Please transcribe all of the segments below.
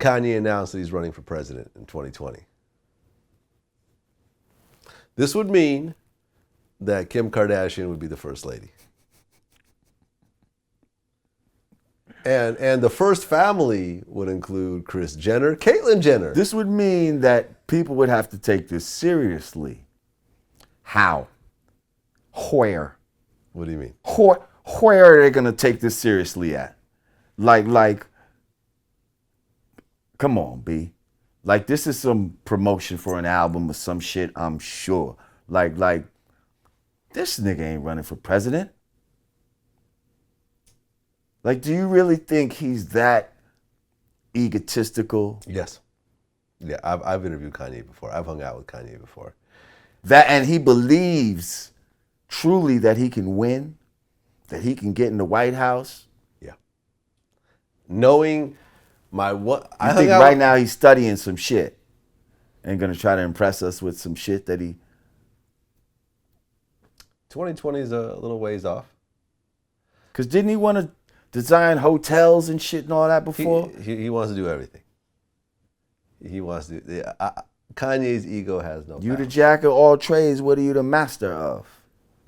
Kanye announced that he's running for president in 2020. This would mean that Kim Kardashian would be the first lady. And the first family would include Kris Jenner, Caitlyn Jenner. This would mean that people would have to take this seriously. How? Where? What do you mean? Where are they gonna take this seriously at? Like, come on, B. Like, this is some promotion for an album or some shit, I'm sure. Like, this nigga ain't running for president. Like, do you really think he's that egotistical? Yes. Yeah, I've interviewed Kanye before. I've hung out with Kanye before. And he believes truly that he can win, that he can get in the White House. Yeah. Knowing I think right now he's studying some shit and gonna try to impress us with some shit that he. 2020 is a little ways off. Cause didn't he want to design hotels and shit and all that before? He wants to do everything. He wants to. Kanye's ego has no. You the jack of all trades. What are you the master of?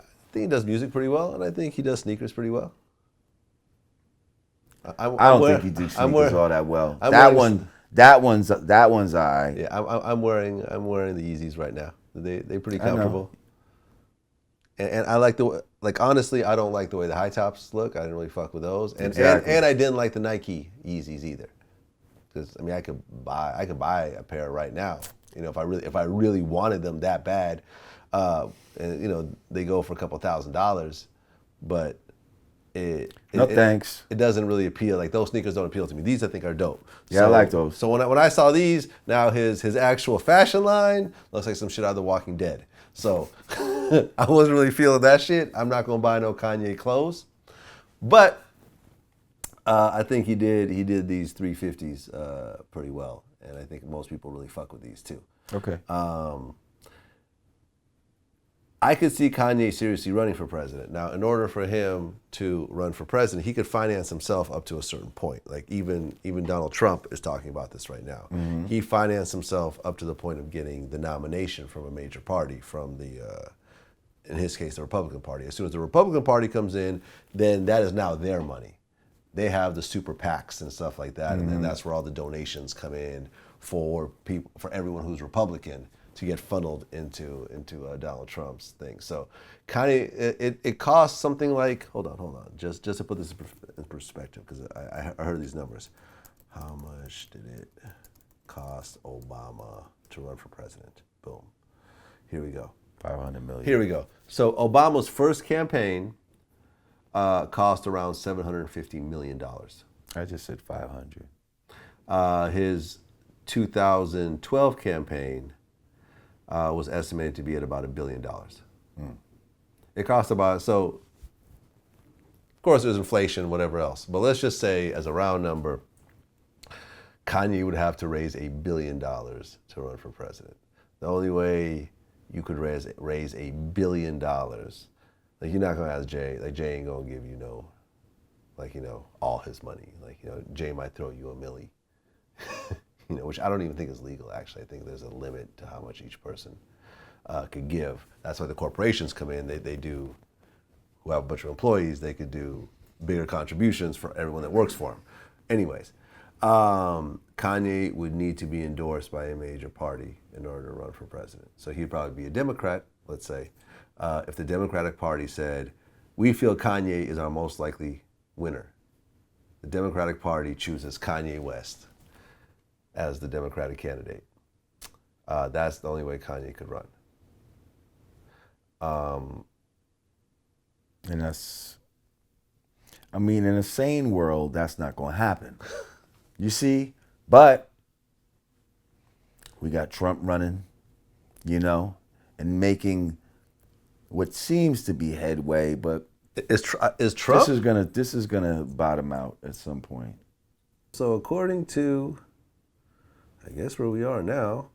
I think he does music pretty well, and I think he does sneakers pretty well. I don't think he did sneakers all that well. That one's all right. Yeah, I'm wearing the Yeezys right now. They pretty comfortable. And I like honestly, I don't like the way the high tops look. I didn't really fuck with those, and I didn't like the Nike Yeezys either. Because I mean, I could buy a pair right now. You know, if I really wanted them that bad, and you know, they go for a couple $1,000s, but thanks. It doesn't really appeal. Like, those sneakers don't appeal to me. These I think are dope. Yeah, so, I like those. So when I saw these, now his actual fashion line looks like some shit out of The Walking Dead. So I wasn't really feeling that shit. I'm not gonna buy no Kanye clothes, but I think he did these 350s pretty well, and I think most people really fuck with these too. Okay. I could see Kanye seriously running for president. Now, in order for him to run for president, he could finance himself up to a certain point. Like, even Donald Trump is talking about this right now. Mm-hmm. He financed himself up to the point of getting the nomination from a major party, from in his case, the Republican Party. As soon as the Republican Party comes in, then that is now their money. They have the super PACs and stuff like that, and then that's where all the donations come in for people, for everyone who's Republican, to get funneled into Donald Trump's thing. So Kanye, it costs something like, hold on, just to put this in perspective, because I heard these numbers. How much did it cost Obama to run for president? Boom. Here we go. 500 million. Here we go. So Obama's first campaign cost around $750 million. I just said 500. His 2012 campaign was estimated to be at about $1 billion. It cost about, so of course there's inflation, whatever else, but let's just say, as a round number, Kanye would have to raise $1 billion to run for president. The only way you could raise $1 billion, like, you're not gonna ask Jay, like, Jay ain't gonna give you all his money. Like, Jay might throw you $1 million. Which I don't even think is legal, actually. I think there's a limit to how much each person could give. That's why the corporations come in. They do, who have a bunch of employees, they could do bigger contributions for everyone that works for them. Anyways, Kanye would need to be endorsed by a major party in order to run for president. So he'd probably be a Democrat, let's say. If the Democratic Party said, we feel Kanye is our most likely winner, the Democratic Party chooses Kanye West as the Democratic candidate. That's the only way Kanye could run. And that's, I mean, in a sane world, that's not going to happen. You see? But we got Trump running, and making what seems to be headway, but is Trump? This is gonna bottom out at some point. So according to, I guess, where we are now,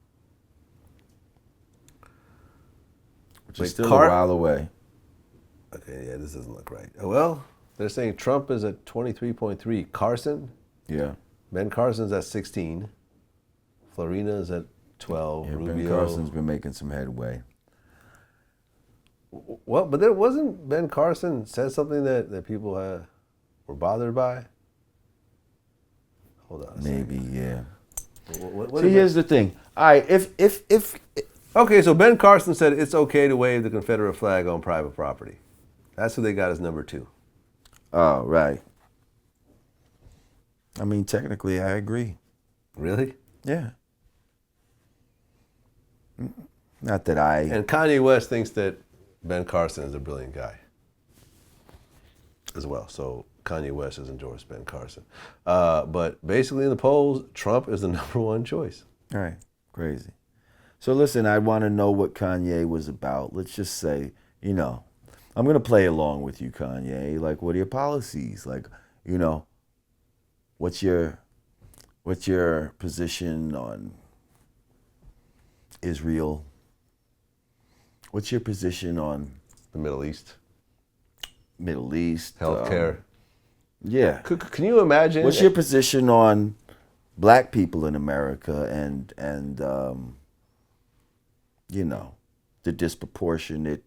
which is still a while away. Okay, yeah, this doesn't look right. Well, they're saying Trump is at 23.3. Carson, yeah, Ben Carson's at 16. Florina's at 12. Yeah, Rubio. Ben Carson's been making some headway. Well, but there wasn't Ben Carson said something that people were bothered by? Hold on. Maybe, yeah. What See, here's the thing. All right, if Okay, so Ben Carson said it's okay to wave the Confederate flag on private property. That's who they got as number 2. oh, right. I mean, technically, I agree. Really? Yeah. Not that I. And Kanye West thinks that Ben Carson is a brilliant guy as well. So Kanye West has endorsed Ben Carson. But basically in the polls, Trump is the number 1 choice. All right, crazy. So listen, I want to know what Kanye was about. Let's just say, I'm going to play along with you, Kanye. Like, what are your policies? Like, what's your position on Israel? What's your position on The Middle East. Healthcare? Yeah. Can you imagine? What's your position on black people in America and the disproportionate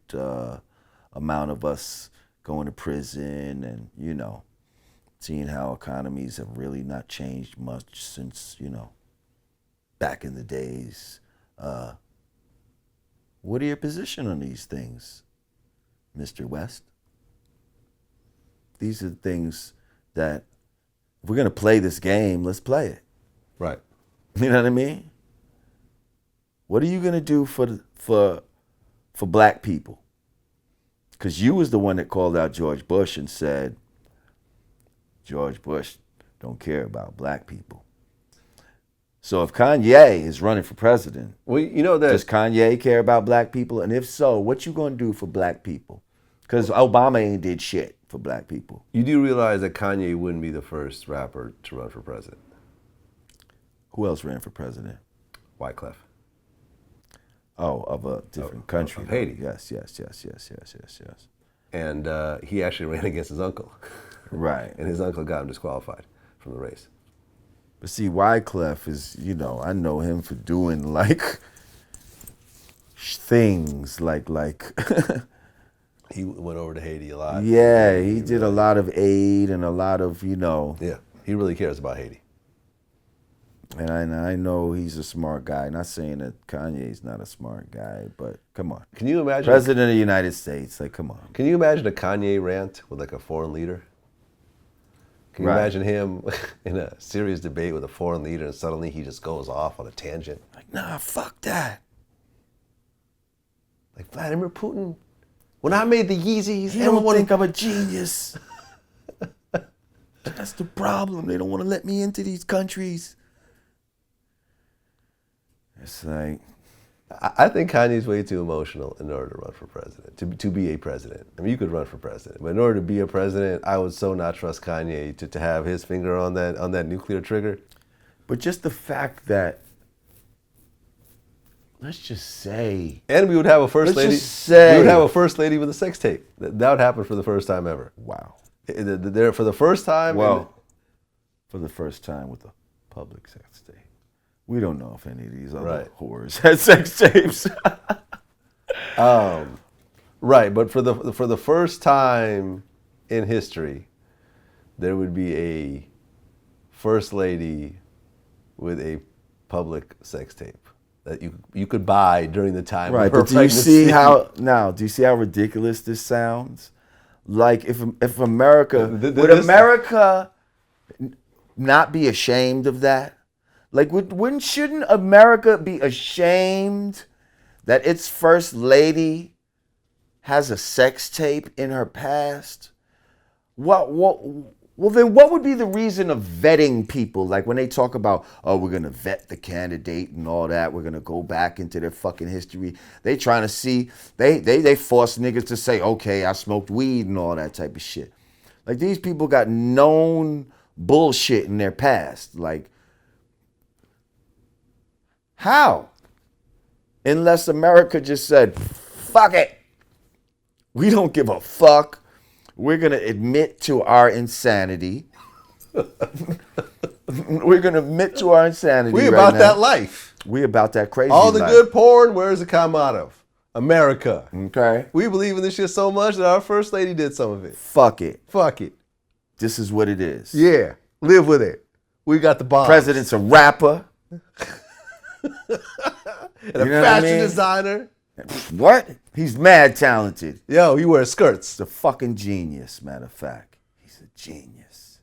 amount of us going to prison and, seeing how economies have really not changed much since, back in the days. What are your position on these things, Mr. West? These are the things that if we're going to play this game, let's play it. Right. You know what I mean? What are you going to do for black people? Because you was the one that called out George Bush and said, George Bush don't care about black people. So if Kanye is running for president, Well, you know that does Kanye care about black people? And if so, what you going to do for black people? Because Obama ain't did shit for black people. you do realize that Kanye wouldn't be the first rapper to run for president. Who else ran for president? Wyclef. Oh, of a different country. Of Haiti. Yes. And he actually ran against his uncle. Right. And his uncle got him disqualified from the race. But see, Wyclef is, I know him for doing things like He went over to Haiti a lot. yeah, he did a lot of aid and a lot of, Yeah, he really cares about Haiti. And I know he's a smart guy. Not saying that Kanye's not a smart guy, but come on. Can you imagine? President of the United States, come on. Can you imagine a Kanye rant with a foreign leader? Can you Right. imagine him in a serious debate with a foreign leader and suddenly he just goes off on a tangent? Nah, fuck that. Like Vladimir Putin, when I made the Yeezys, You don't think I'm a genius. That's the problem. They don't want to let me into these countries. It's like, I think Kanye's way too emotional in order to run for president, to be a president. I mean, you could run for president, but in order to be a president, I would so not trust Kanye to have his finger on that nuclear trigger. but just the fact that, let's just say, And we would have a first Let's lady. just say- We would have a first lady with a sex tape. That would happen for the first time ever. wow. There for the first time. Well, for the first time with a public sex tape. We don't know if any of these other Right. whores had sex tapes. Right, but for the first time in history, there would be a first lady with a public sex tape that you could buy during the time Right, of her but do you pregnancy. see how ridiculous this sounds? Like if America would America not be ashamed of that? Like shouldn't America be ashamed that its first lady has a sex tape in her past? Well, then what would be the reason of vetting people? Like when they talk about, oh, we're going to vet the candidate and all that. We're going to go back into their fucking history. They trying to see, they force niggas to say, okay, I smoked weed and all that type of shit. Like these people got known bullshit in their past. Like, how? Unless America just said, fuck it. We don't give a fuck. We're going to admit to our insanity. We're gonna admit to our insanity. We right about now. that life. We about that crazy. All the life. good porn, where does it come out of? America. Okay. We believe in this shit so much that our first lady did some of it. Fuck it. Fuck it. This is what it is. Yeah. Live with it. We got the bombs. President's a rapper. And You a know what I fashion mean? designer. What? He's mad talented. Yo, he wears skirts. He's a fucking genius, matter of fact. He's a genius.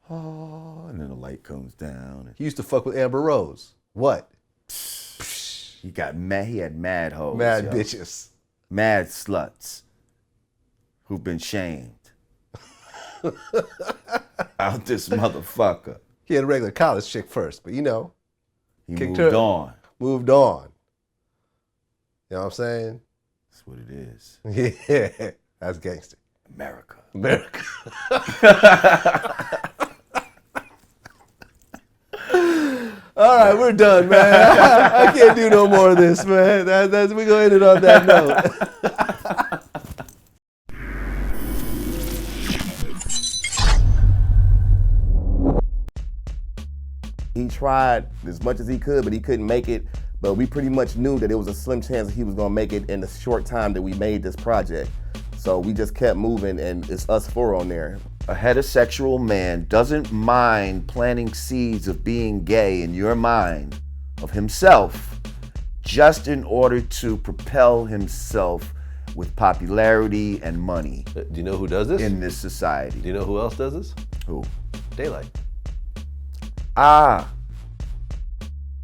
Oh, and then the light comes down. He used to fuck with Amber Rose. What? He got mad. He had mad hoes. Mad yo. bitches. Mad sluts who've been shamed. Out this motherfucker. He had a regular college chick first, but you know, He kicked moved her. on. Moved on. You know what I'm saying? That's what it is. Yeah. That's gangster. America. America. All right, we're done, man. I can't do no more of this, man. We're going to end it on that note. He tried as much as he could, but he couldn't make it. But we pretty much knew that it was a slim chance that he was gonna make it in the short time that we made this project. So we just kept moving, and it's us four on there. A heterosexual man doesn't mind planting seeds of being gay in your mind, of himself, just in order to propel himself with popularity and money Do you know who does this? in this society. Do you know who else does this? Who? Daylight. Ah,